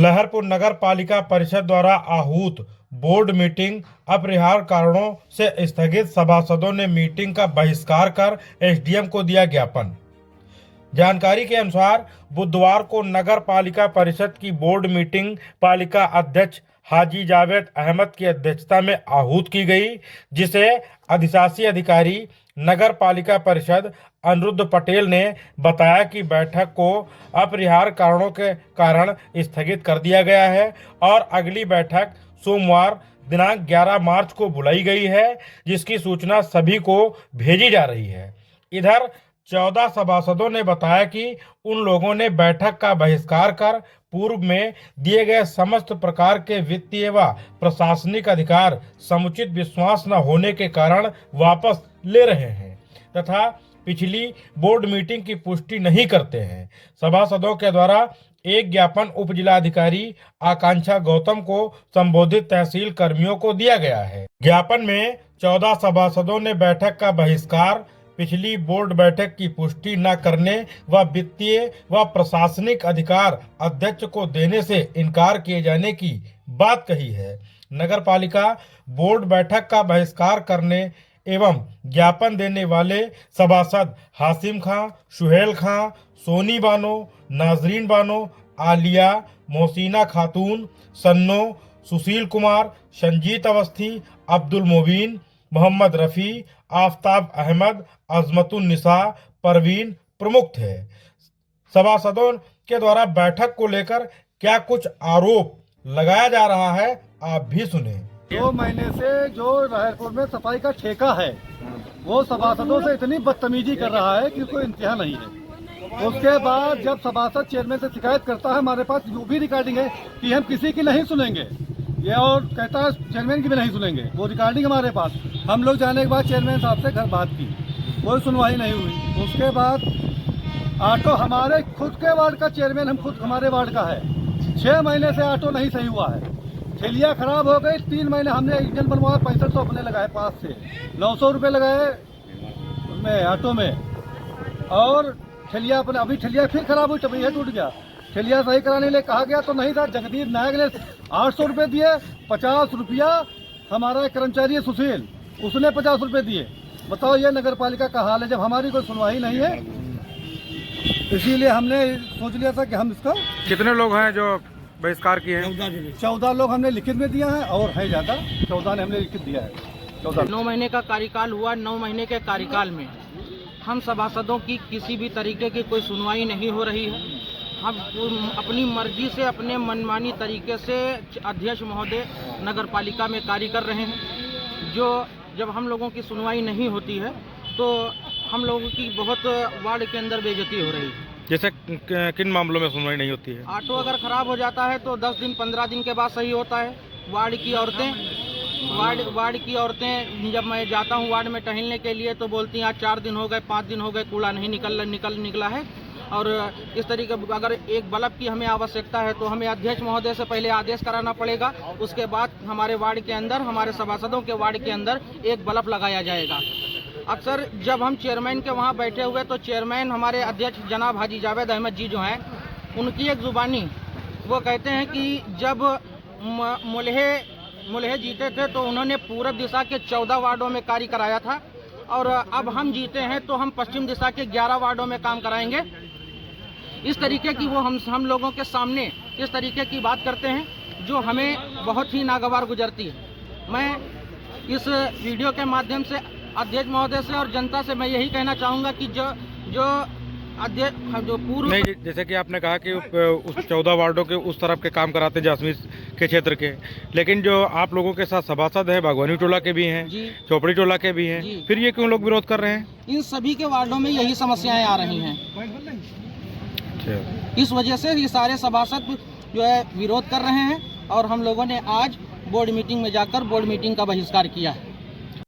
लहरपुर नगर पालिका परिषद द्वारा आहूत बोर्ड मीटिंग अपरिहार्य कारणों से स्थगित। सभासदों ने मीटिंग का बहिष्कार कर एसडीएम को दिया ज्ञापन। जानकारी के अनुसार बुधवार को नगर पालिका परिषद की बोर्ड मीटिंग पालिका अध्यक्ष हाजी जावेद अहमद की अध्यक्षता में आहूत की गई, जिसे अधिशासी अधिकारी नगर पालिका परिषद अनिरुद्ध पटेल ने बताया कि बैठक को अपरिहार्य कारणों के कारण स्थगित कर दिया गया है और अगली बैठक सोमवार दिनांक 11 मार्च को बुलाई गई है, जिसकी सूचना सभी को भेजी जा रही है। इधर 14 सभासदों ने बताया कि उन लोगों ने बैठक का बहिष्कार कर पूर्व में दिए गए समस्त प्रकार के वित्तीय व प्रशासनिक अधिकार समुचित विश्वास न होने के कारण वापस ले रहे हैं तथा पिछली बोर्ड मीटिंग की पुष्टि नहीं करते हैं। सभासदों के द्वारा एक ज्ञापन उप जिलाधिकारी आकांक्षा गौतम को संबोधित तहसील कर्मियों को दिया गया है। ज्ञापन में 14 सभासदों ने बैठक का बहिष्कार, पिछली बोर्ड बैठक की पुष्टि न करने व वित्तीय व प्रशासनिक अधिकार अध्यक्ष को देने से इनकार किए जाने की बात कही है। नगरपालिका बोर्ड बैठक का बहिष्कार करने एवं ज्ञापन देने वाले सभासद हासिम खां, सुहेल खां, सोनी बानो, नाजरीन बानो, आलिया, मोहसिना खातून, सन्नो, सुशील कुमार, संजीत अवस्थी, अब्दुल मोबीन, मोहम्मद रफ़ी, आफ्ताब अहमद, अजमतुन निसा, परवीन प्रमुख थे। सभासदों के द्वारा बैठक को लेकर क्या कुछ आरोप लगाया जा रहा है, आप भी सुने। 2 महीने से जो लहरपुर में सफाई का ठेका है वो सभासदों से इतनी बदतमीजी कर रहा है कि कोई इंतहा नहीं है। उसके बाद जब सभासद चेयरमैन से शिकायत करता है, हमारे पास जो भी रिकॉर्डिंग है कि हम किसी की नहीं सुनेंगे, ये और कहता है चेयरमैन की भी नहीं सुनेंगे, वो रिकॉर्डिंग हमारे पास। हम लोग जाने के बाद चेयरमैन साहब से घर बात की, कोई सुनवाई नहीं हुई। उसके बाद ऑटो हमारे खुद के वार्ड का चेयरमैन हम खुद हमारे वार्ड का है, 6 महीने से ऑटो नहीं सही हुआ है। ठेलिया खराब हो गई, 3 महीने हमने इंजन बनवाया, 6500 अपने लगाए, पास से 900 रुपये लगाए उसमें ऑटो में, और ठेलिया अपने अभी ठेलिया फिर खराब हुई, तब ये टूट गया। ठेलिया सही कराने के लिए कहा गया तो नहीं था। जगदीप नायक ने 800 रुपये दिए, 50 रुपया हमारा कर्मचारी सुशील उसने 50 रुपये दिए। बताओ ये नगर पालिका का हाल है जब हमारी कोई सुनवाई नहीं है। इसीलिए हमने सोच लिया था कि हम इसका। कितने लोग हैं जो बहिष्कार किए हैं? 14 लोग हमने लिखित में दिया है और है ज़्यादा, 14 ने हमने लिखित दिया है। 9 महीने का कार्यकाल हुआ। 9 महीने के कार्यकाल में हम सभासदों की किसी भी तरीके की कोई सुनवाई नहीं हो रही है। हम अपनी मर्जी से अपने मनमानी तरीके से अध्यक्ष महोदय नगर पालिका में कार्य कर रहे हैं। जो जब हम लोगों की सुनवाई नहीं होती है तो हम लोगों की बहुत वार्ड के अंदर बेइज्जती हो रही है। जैसे किन मामलों में सुनवाई नहीं होती है? ऑटो अगर खराब हो जाता है तो 10 दिन 15 दिन के बाद सही होता है। वार्ड की औरतें जब मैं जाता हूँ वार्ड में टहलने के लिए तो बोलती हैं आज 4 दिन हो गए, 5 दिन हो गए, कूड़ा नहीं निकला है। और इस तरीके अगर एक बल्ब की हमें आवश्यकता है तो हमें अध्यक्ष महोदय से पहले आदेश कराना पड़ेगा, उसके बाद हमारे वार्ड के अंदर, हमारे सभासदों के वार्ड के अंदर एक बल्ब लगाया जाएगा। अक्सर जब हम चेयरमैन के वहाँ बैठे हुए तो चेयरमैन हमारे अध्यक्ष जनाब हाजी जावेद अहमद जी जो हैं, उनकी एक जुबानी वो कहते हैं कि जब मुलहे जीते थे तो उन्होंने पूरब दिशा के 14 वार्डों में कार्य कराया था और अब हम जीते हैं तो हम पश्चिम दिशा के 11 वार्डों में काम कराएंगे। इस तरीके की वो हम लोगों के सामने इस तरीके की बात करते हैं जो हमें बहुत ही नागवार गुजरती है। मैं इस वीडियो के माध्यम से अध्यक्ष महोदय से और जनता से मैं यही कहना चाहूँगा कि जो पूर्व नहीं, जैसे कि आपने कहा कि उस 14 वार्डों के उस तरफ के काम कराते हैं जासमीन के क्षेत्र के, लेकिन जो आप लोगों के साथ सभासद हैं बागवानी टोला के भी हैं, चौपड़ी टोला के भी हैं, फिर ये क्यों लोग विरोध कर रहे हैं? इन सभी के वार्डों में यही समस्याएं आ रही हैं। इस वजह से ये सारे सभासद जो है विरोध कर रहे हैं और हम लोगों ने आज बोर्ड मीटिंग में जाकर बोर्ड मीटिंग का बहिष्कार किया है।